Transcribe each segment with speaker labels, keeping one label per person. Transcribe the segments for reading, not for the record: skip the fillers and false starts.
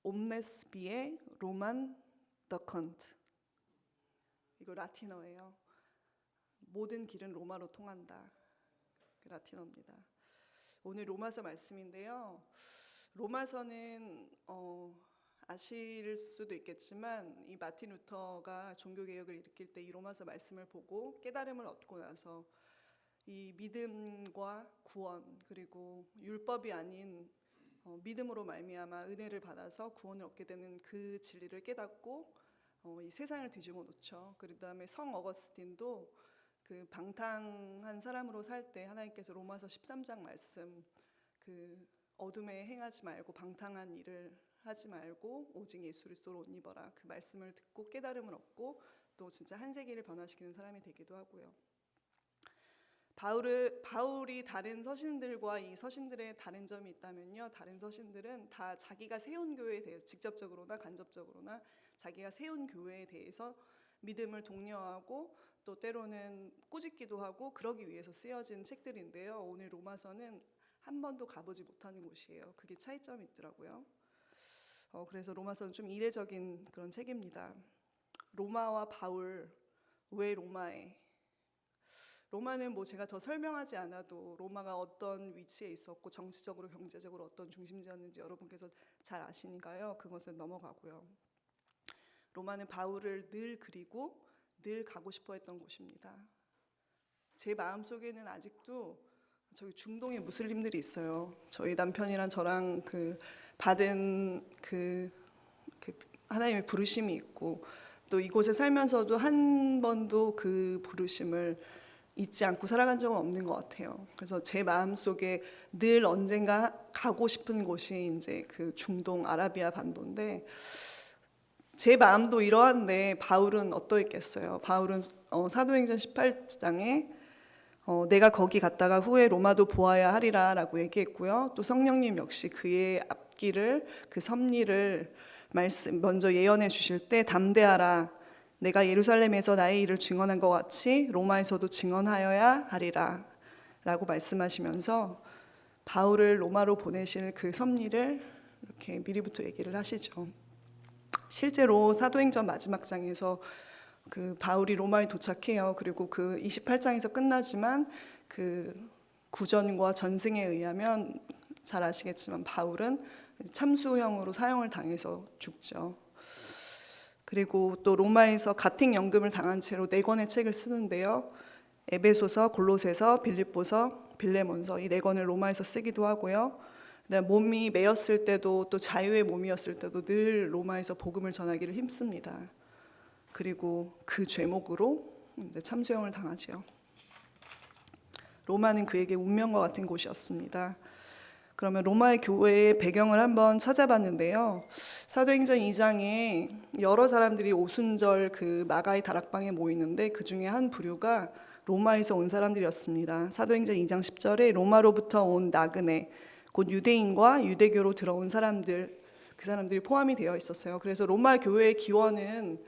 Speaker 1: 옴네스 비에 로만 더컨트. 이거 라틴어예요. 모든 길은 로마로 통한다. 그 라틴어입니다. 오늘 로마서 말씀인데요. 로마서는 아실 수도 있겠지만 이 마틴 루터가 종교개혁을 일으킬 때 이 로마서 말씀을 보고 깨달음을 얻고 나서 이 믿음과 구원 그리고 율법이 아닌 믿음으로 말미암아 은혜를 받아서 구원을 얻게 되는 그 진리를 깨닫고 이 세상을 뒤집어 놓죠. 그다음에 성 어거스틴도 그 방탕한 사람으로 살 때 하나님께서 로마서 13장 말씀 그 어둠에 행하지 말고 방탕한 일을 하지 말고 오직 예수 그리스도로 옷 입어라. 그 말씀을 듣고 깨달음을 얻고 또 진짜 한 세기를 변화시키는 사람이 되기도 하고요. 바울이 다른 서신들과 이 서신들의 다른 점이 있다면요. 다른 서신들은 다 자기가 세운 교회에 대해서 직접적으로나 간접적으로나 자기가 세운 교회에 대해서 믿음을 독려하고 또 때로는 꾸짖기도 하고 그러기 위해서 쓰여진 책들인데요. 오늘 로마서는 한 번도 가보지 못하는 곳이에요. 그게 차이점이 있더라고요. 그래서 로마서는 좀 이례적인 그런 책입니다. 로마와 바울, 왜 로마에? 로마는 뭐 제가 더 설명하지 않아도 로마가 어떤 위치에 있었고 정치적으로 경제적으로 어떤 중심지였는지 여러분께서 잘 아시니까요. 그것은 넘어가고요. 로마는 바울을 늘 그리고 늘 가고 싶어 했던 곳입니다. 제 마음속에는 아직도 저기 중동에 무슬림들이 있어요. 저희 남편이랑 저랑 받은 하나님의 부르심이 있고 또 이곳에 살면서도 한 번도 그 부르심을 잊지 않고 살아간 적은 없는 것 같아요. 그래서 제 마음속에 늘 언젠가 가고 싶은 곳이 이제 그 중동 아라비아 반도인데 제 마음도 이러한데 바울은 어떠했겠어요? 바울은 사도행전 18장에 내가 거기 갔다가 후에 로마도 보아야 하리라 라고 얘기했고요. 또 성령님 역시 그의 앞길을 그 섭리를 먼저 예언해 주실 때 담대하라. 내가 예루살렘에서 나의 일을 증언한 것 같이 로마에서도 증언하여야 하리라 라고 말씀하시면서 바울을 로마로 보내실 그 섭리를 이렇게 미리부터 얘기를 하시죠. 실제로 사도행전 마지막 장에서 그 바울이 로마에 도착해요. 그리고 그 28장에서 끝나지만 그 구전과 전승에 의하면 잘 아시겠지만 바울은 참수형으로 사형을 당해서 죽죠. 그리고 또 로마에서 가택연금을 당한 채로 4권의 책을 쓰는데요. 에베소서, 골로새서, 빌립보서, 빌레몬서 이 4권을 로마에서 쓰기도 하고요. 몸이 매였을 때도 또 자유의 몸이었을 때도 늘 로마에서 복음을 전하기를 힘씁니다. 그리고 그 죄목으로 참수형을 당하지요. 로마는 그에게 운명과 같은 곳이었습니다. 그러면 로마의 교회의 배경을 한번 찾아봤는데요. 사도행전 2장에 여러 사람들이 오순절 그 마가의 다락방에 모이는데 그 중에 한 부류가 로마에서 온 사람들이었습니다. 사도행전 2장 10절에 로마로부터 온 나그네, 곧 유대인과 유대교로 들어온 사람들, 그 사람들이 포함이 되어 있었어요. 그래서 로마 교회의 기원은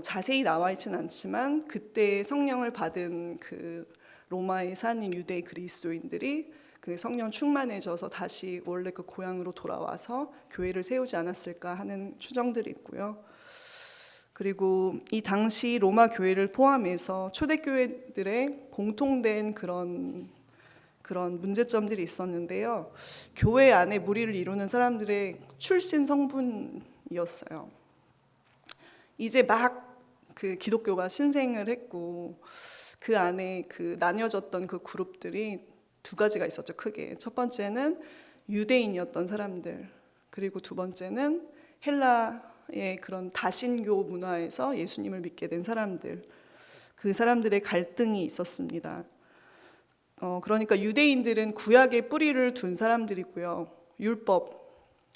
Speaker 1: 자세히 나와 있지는 않지만 그때 성령을 받은 그 로마에 사는 유대 그리스도인들이 그 성령 충만해져서 다시 원래 그 고향으로 돌아와서 교회를 세우지 않았을까 하는 추정들이 있고요. 그리고 이 당시 로마 교회를 포함해서 초대교회들의 공통된 그런 문제점들이 있었는데요. 교회 안에 무리를 이루는 사람들의 출신 성분이었어요. 이제 막 그 기독교가 신생을 했고 그 안에 그 나뉘어졌던 그 그룹들이 2가지가 있었죠, 크게. 첫 번째는 유대인이었던 사람들, 그리고 2번째는 헬라의 그런 다신교 문화에서 예수님을 믿게 된 사람들, 그 사람들의 갈등이 있었습니다. 그러니까 유대인들은 구약의 뿌리를 둔 사람들이고요. 율법,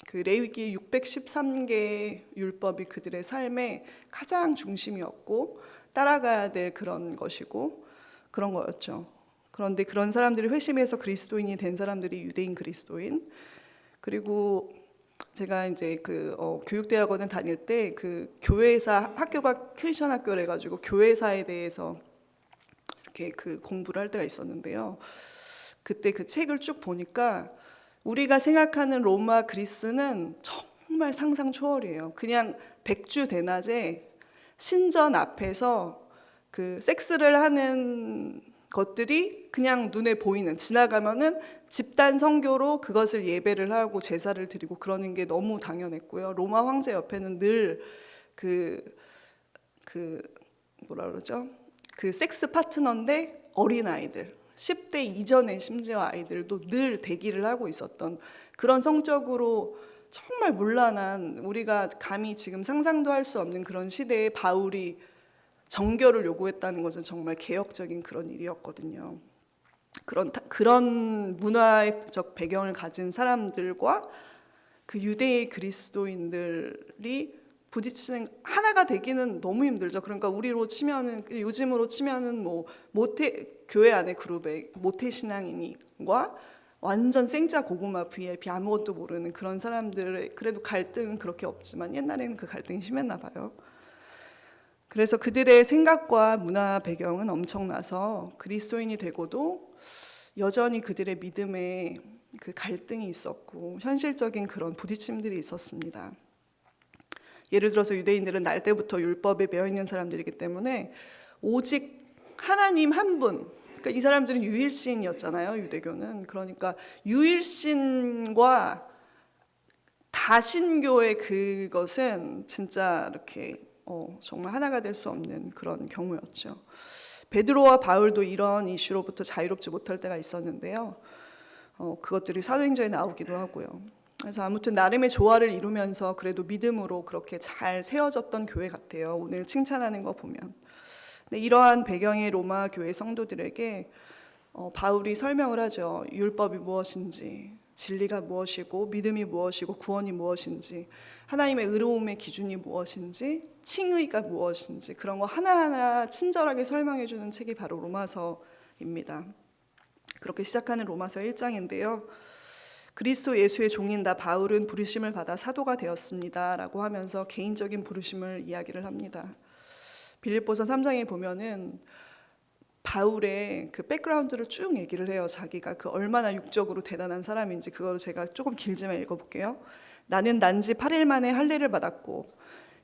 Speaker 1: 그 레위기 613개의 율법이 그들의 삶의 가장 중심이었고 따라가야 될 그런 것이고 그런 거였죠. 그런데 그런 사람들이 회심해서 그리스도인이 된 사람들이 유대인 그리스도인. 그리고 제가 이제 교육대학원을 다닐 때 그 교회사 학교가 크리스천 학교래 가지고 교회사에 대해서 이렇게 그 공부를 할 때가 있었는데요. 그때 그 책을 쭉 보니까 우리가 생각하는 로마 그리스는 정말 정말 상상 초월이에요. 그냥 백주 대낮에 신전 앞에서 그 섹스를 하는 것들이 그냥 눈에 보이는, 지나가면은 집단 선교로 그것을 예배를 하고 제사를 드리고 그러는 게 너무 당연했고요. 로마 황제 옆에는 늘 그 뭐라 그러죠? 그 섹스 파트너인데 어린 아이들, 10대 이전의 심지어 아이들도 늘 대기를 하고 있었던 그런 성적으로 정말 문란한, 우리가 감히 지금 상상도 할 수 없는 그런 시대에 바울이 정결을 요구했다는 것은 정말 개혁적인 그런 일이었거든요. 그런 문화적 배경을 가진 사람들과 그 유대의 그리스도인들이 부딪히는, 하나가 되기는 너무 힘들죠. 그러니까 우리로 치면은, 요즘으로 치면은 뭐 교회 안의 그룹의 모태 신앙인과 완전 생짜 고구마 VIP 아무것도 모르는 그런 사람들의, 그래도 갈등은 그렇게 없지만 옛날에는 그 갈등이 심했나 봐요. 그래서 그들의 생각과 문화 배경은 엄청나서 그리스도인이 되고도 여전히 그들의 믿음에 그 갈등이 있었고 현실적인 그런 부딪힘들이 있었습니다. 예를 들어서 유대인들은 날 때부터 율법에 매여 있는 사람들이기 때문에 오직 하나님 한 분, 그러니까 이 사람들은 유일신이었잖아요, 유대교는. 그러니까 유일신과 다신교의 그것은 진짜 이렇게 정말 하나가 될 수 없는 그런 경우였죠. 베드로와 바울도 이런 이슈로부터 자유롭지 못할 때가 있었는데요. 그것들이 사도행전에 나오기도 하고요. 그래서 아무튼 나름의 조화를 이루면서 그래도 믿음으로 그렇게 잘 세워졌던 교회 같아요. 오늘 칭찬하는 거 보면. 근데 이러한 배경의 로마 교회 성도들에게 바울이 설명을 하죠. 율법이 무엇인지, 진리가 무엇이고, 믿음이 무엇이고, 구원이 무엇인지, 하나님의 의로움의 기준이 무엇인지, 칭의가 무엇인지, 그런 거 하나하나 친절하게 설명해 주는 책이 바로 로마서입니다. 그렇게 시작하는 로마서 1장인데요. 그리스도 예수의 종인 나 바울은 부르심을 받아 사도가 되었습니다 라고 하면서 개인적인 부르심을 이야기를 합니다. 빌립보서 3장에 보면은 바울의 그 백그라운드를 쭉 얘기를 해요. 자기가 그 얼마나 육적으로 대단한 사람인지. 그거를 제가 조금 길지만 읽어볼게요. 나는 난지 8일 만에 할례를 받았고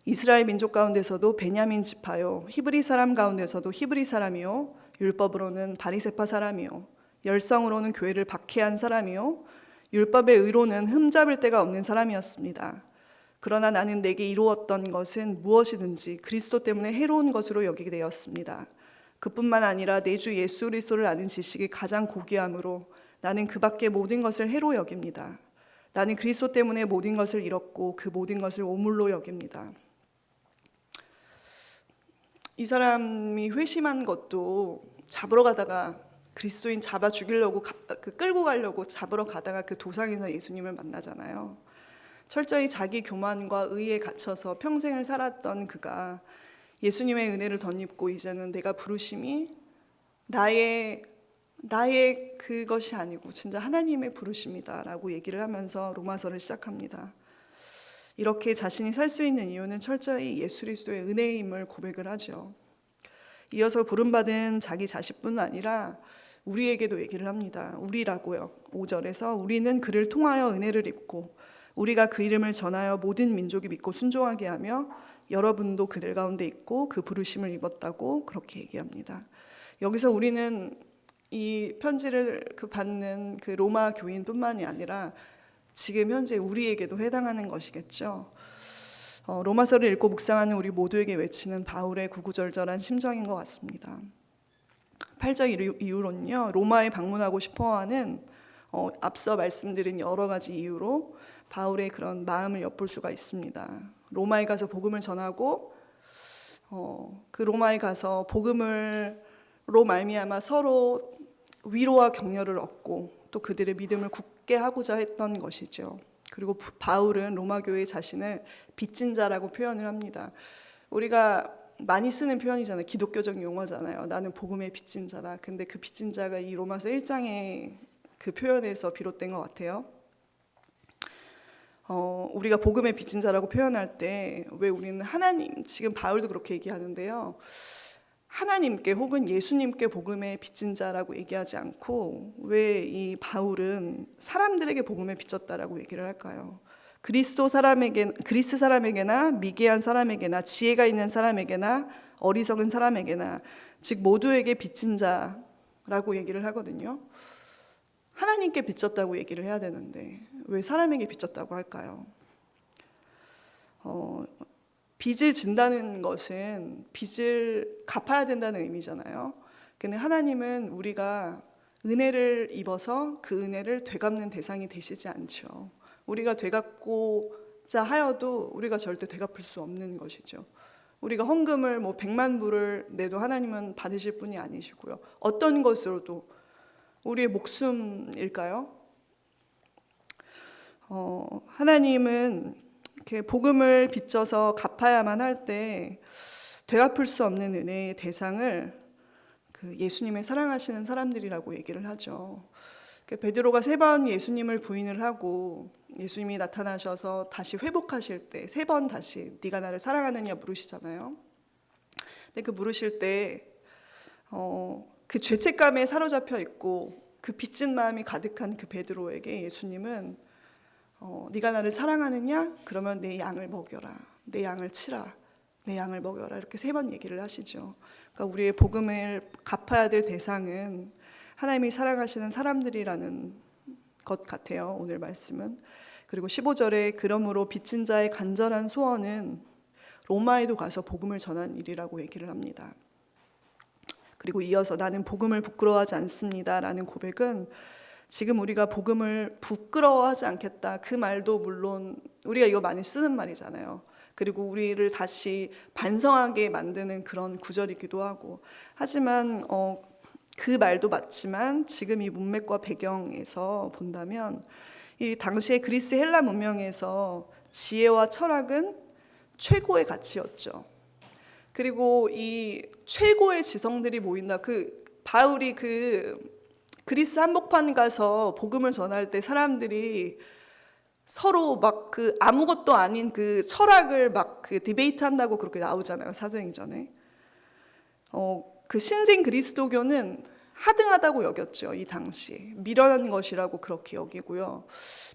Speaker 1: 이스라엘 민족 가운데서도 베냐민 지파요, 히브리 사람 가운데서도 히브리 사람이요, 율법으로는 바리새파 사람이요, 열성으로는 교회를 박해한 사람이요, 율법의 의로는 흠잡을 데가 없는 사람이었습니다. 그러나 나는 내게 이루었던 것은 무엇이든지 그리스도 때문에 해로운 것으로 여기게 되었습니다. 그뿐만 아니라 내 주 예수 그리스도를 아는 지식이 가장 고귀함으로 나는 그 밖의 모든 것을 해로 여깁니다. 나는 그리스도 때문에 모든 것을 잃었고 그 모든 것을 오물로 여깁니다. 이 사람이 회심한 것도 잡으러 가다가 그리스도인 잡아 죽이려고 끌고 가려고 잡으러 가다가 그 도상에서 예수님을 만나잖아요. 철저히 자기 교만과 의에 갇혀서 평생을 살았던 그가 예수님의 은혜를 덧입고 이제는 내가 부르심이 나의 그것이 아니고 진짜 하나님의 부르심이다라고 얘기를 하면서 로마서를 시작합니다. 이렇게 자신이 살 수 있는 이유는 철저히 예수 그리스도의 은혜임을 고백을 하죠. 이어서 부름받은 자기 자식뿐 아니라 우리에게도 얘기를 합니다. 우리라고요. 5절에서 우리는 그를 통하여 은혜를 입고 우리가 그 이름을 전하여 모든 민족이 믿고 순종하게 하며 여러분도 그들 가운데 있고 그 부르심을 입었다고 그렇게 얘기합니다. 여기서 우리는 이 편지를 받는 그 로마 교인뿐만이 아니라 지금 현재 우리에게도 해당하는 것이겠죠. 로마서를 읽고 묵상하는 우리 모두에게 외치는 바울의 구구절절한 심정인 것 같습니다. 8절 이후로는요, 로마에 방문하고 싶어하는 앞서 말씀드린 여러 가지 이유로 바울의 그런 마음을 엿볼 수가 있습니다. 로마에 가서 복음을 전하고 그 로마에 가서 복음으로 말미암아 서로 위로와 격려를 얻고 또 그들의 믿음을 굳게 하고자 했던 것이죠. 그리고 바울은 로마 교회 자신을 빚진 자라고 표현을 합니다. 우리가 많이 쓰는 표현이잖아요. 기독교적 용어잖아요. 나는 복음의 빚진 자다. 근데 그 빚진 자가 이 로마서 1장의 그 표현에서 비롯된 것 같아요. 우리가 복음의 빚진 자라고 표현할 때 왜 우리는 하나님, 지금 바울도 그렇게 얘기하는데요. 하나님께 혹은 예수님께 복음의 빚진 자라고 얘기하지 않고 왜 이 바울은 사람들에게 복음에 빚졌다라고 얘기를 할까요? 그리스 사람에게나 미개한 사람에게나 지혜가 있는 사람에게나 어리석은 사람에게나 즉 모두에게 빚진 자라고 얘기를 하거든요. 하나님께 빚졌다고 얘기를 해야 되는데 왜 사람에게 빚졌다고 할까요? 빚을 진다는 것은 빚을 갚아야 된다는 의미잖아요. 근데 하나님은 우리가 은혜를 입어서 그 은혜를 되갚는 대상이 되시지 않죠. 우리가 되갚고자 하여도 우리가 절대 되갚을 수 없는 것이죠. 우리가 헌금을 100만 불을 내도 하나님은 받으실 분이 아니시고요. 어떤 것으로도 우리의 목숨일까요? 하나님은 이렇게 복음을 빚져서 갚아야만 할 때 되갚을 수 없는 은혜의 대상을 그 예수님의 사랑하시는 사람들이라고 얘기를 하죠. 베드로가 3번 예수님을 부인을 하고 예수님이 나타나셔서 다시 회복하실 때 3번 다시 네가 나를 사랑하느냐 물으시잖아요. 근데 그 물으실 때 그 죄책감에 사로잡혀 있고 그 빚진 마음이 가득한 그 베드로에게 예수님은 네가 나를 사랑하느냐? 그러면 내 양을 먹여라. 내 양을 치라. 내 양을 먹여라. 이렇게 3번 얘기를 하시죠. 그러니까 우리의 복음을 갚아야 될 대상은 하나님이 사랑하시는 사람들이라는 것 같아요. 오늘 말씀은. 그리고 15절에 그러므로 빚진 자의 간절한 소원은 로마에도 가서 복음을 전한 일이라고 얘기를 합니다. 그리고 이어서 나는 복음을 부끄러워하지 않습니다 라는 고백은 지금 우리가 복음을 부끄러워하지 않겠다 그 말도 물론 우리가 이거 많이 쓰는 말이잖아요. 그리고 우리를 다시 반성하게 만드는 그런 구절이기도 하고 하지만 그 말도 맞지만 지금 이 문맥과 배경에서 본다면 이 당시의 그리스 헬라 문명에서 지혜와 철학은 최고의 가치였죠. 그리고 이 최고의 지성들이 모인다. 바울이 그리스 한복판 가서 복음을 전할 때 사람들이 서로 막 아무것도 아닌 그 철학을 막 디베이트 한다고 그렇게 나오잖아요. 사도행전에. 그 신생 그리스도교는 하등하다고 여겼죠. 이 당시에. 미련한 것이라고 그렇게 여기고요.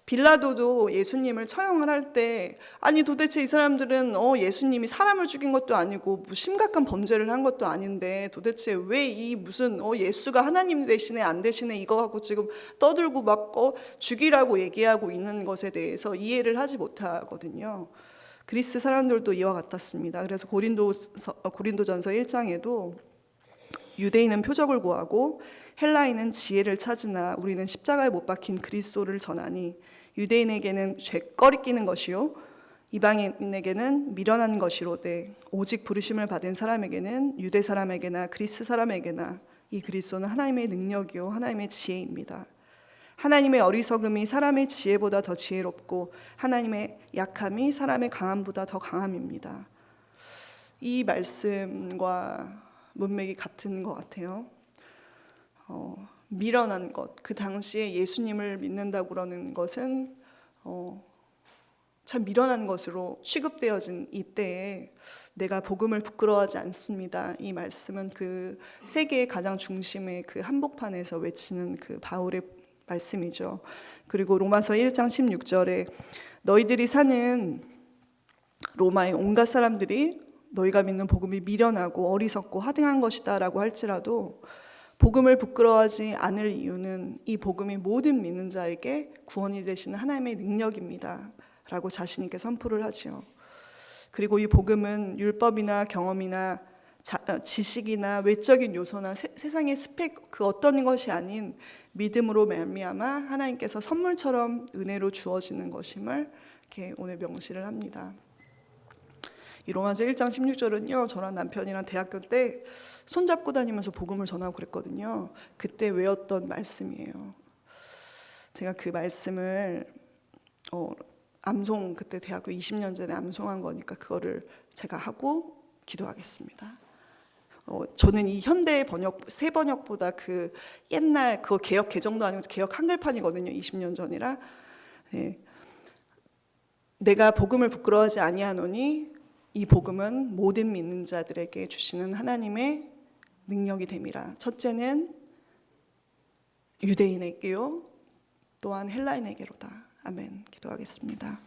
Speaker 1: 빌라도도 예수님을 처형을 할 때 아니 도대체 이 사람들은 예수님이 사람을 죽인 것도 아니고 뭐 심각한 범죄를 한 것도 아닌데 도대체 왜 이 무슨 예수가 하나님 되시네 안 되시네 이거 갖고 지금 떠들고 막 죽이라고 얘기하고 있는 것에 대해서 이해를 하지 못하거든요. 그리스 사람들도 이와 같았습니다. 그래서 고린도전서 1장에도 유대인은 표적을 구하고 헬라인은 지혜를 찾으나 우리는 십자가에 못 박힌 그리스도를 전하니 유대인에게는 죄거리 끼는 것이요 이방인에게는 미련한 것이로되 오직 부르심을 받은 사람에게는 유대 사람에게나 그리스 사람에게나 이 그리스도는 하나님의 능력이요 하나님의 지혜입니다. 하나님의 어리석음이 사람의 지혜보다 더 지혜롭고 하나님의 약함이 사람의 강함보다 더 강함입니다. 이 말씀과 문맥이 같은 것 같아요. 미련한 것, 그 당시에 예수님을 믿는다고 그러는 것은 참 미련한 것으로 취급되어진 이때에 내가 복음을 부끄러워하지 않습니다. 이 말씀은 그 세계의 가장 중심의 그 한복판에서 외치는 그 바울의 말씀이죠. 그리고 로마서 1장 16절에 너희들이 사는 로마의 온갖 사람들이 너희가 믿는 복음이 미련하고 어리석고 하등한 것이다 라고 할지라도 복음을 부끄러워하지 않을 이유는 이 복음이 모든 믿는 자에게 구원이 되시는 하나님의 능력입니다 라고 자신 있게 선포를 하지요. 그리고 이 복음은 율법이나 경험이나 지식이나 외적인 요소나 세상의 스펙 그 어떤 것이 아닌 믿음으로 말미암아 하나님께서 선물처럼 은혜로 주어지는 것임을 이렇게 오늘 명시를 합니다. 이 로마서 1장 16절은요. 저랑 남편이랑 대학교 때 손잡고 다니면서 복음을 전하고 그랬거든요. 그때 외웠던 말씀이에요. 제가 그 말씀을 암송 그때 대학교 20년 전에 암송한 거니까 그거를 제가 하고 기도하겠습니다. 저는 이 현대 번역 새 번역보다 그 옛날 그 개역 개정도 아니고 개역 한글판이거든요. 20년 전이라. 네. 내가 복음을 부끄러워하지 아니하노니 이 복음은 모든 믿는 자들에게 주시는 하나님의 능력이 됨이라. 첫째는 유대인에게요, 또한 헬라인에게로다. 아멘. 기도하겠습니다.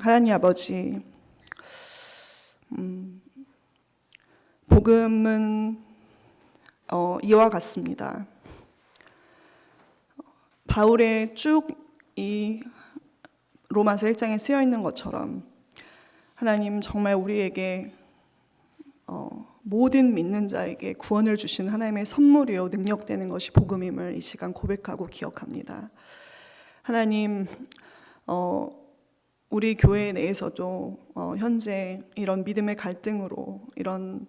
Speaker 1: 하나님 아버지, 복음은 이와 같습니다. 바울의 쭉 이 로마서 1장에 쓰여 있는 것처럼 하나님 정말 우리에게 모든 믿는 자에게 구원을 주신 하나님의 선물이요 능력되는 것이 복음임을 이 시간 고백하고 기억합니다. 하나님, 우리 교회 내에서도 현재 이런 믿음의 갈등으로 이런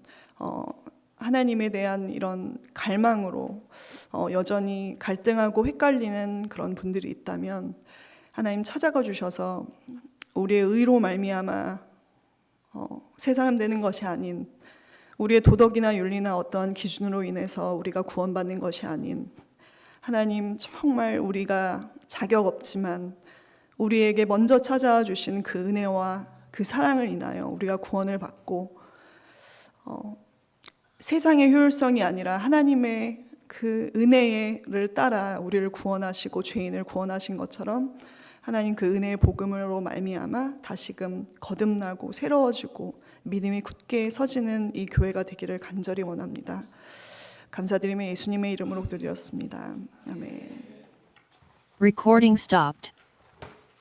Speaker 1: 하나님에 대한 이런 갈망으로 여전히 갈등하고 헷갈리는 그런 분들이 있다면 하나님 찾아가 주셔서 우리의 의로 말미암아 새 사람 되는 것이 아닌 우리의 도덕이나 윤리나 어떠한 기준으로 인해서 우리가 구원받는 것이 아닌 하나님 정말 우리가 자격 없지만 우리에게 먼저 찾아와 주신 그 은혜와 그 사랑을 인하여 우리가 구원을 받고 세상의 효율성이 아니라 하나님의 그 은혜를 따라 우리를 구원하시고 죄인을 구원하신 것처럼 하나님 그 은혜의 복음으로 말미암아 다시금 거듭나고 새로워지고 믿음이 굳게 서지는 이 교회가 되기를 간절히 원합니다. 감사드리며 예수님의 이름으로 드렸습니다. 아멘.
Speaker 2: Recording stopped.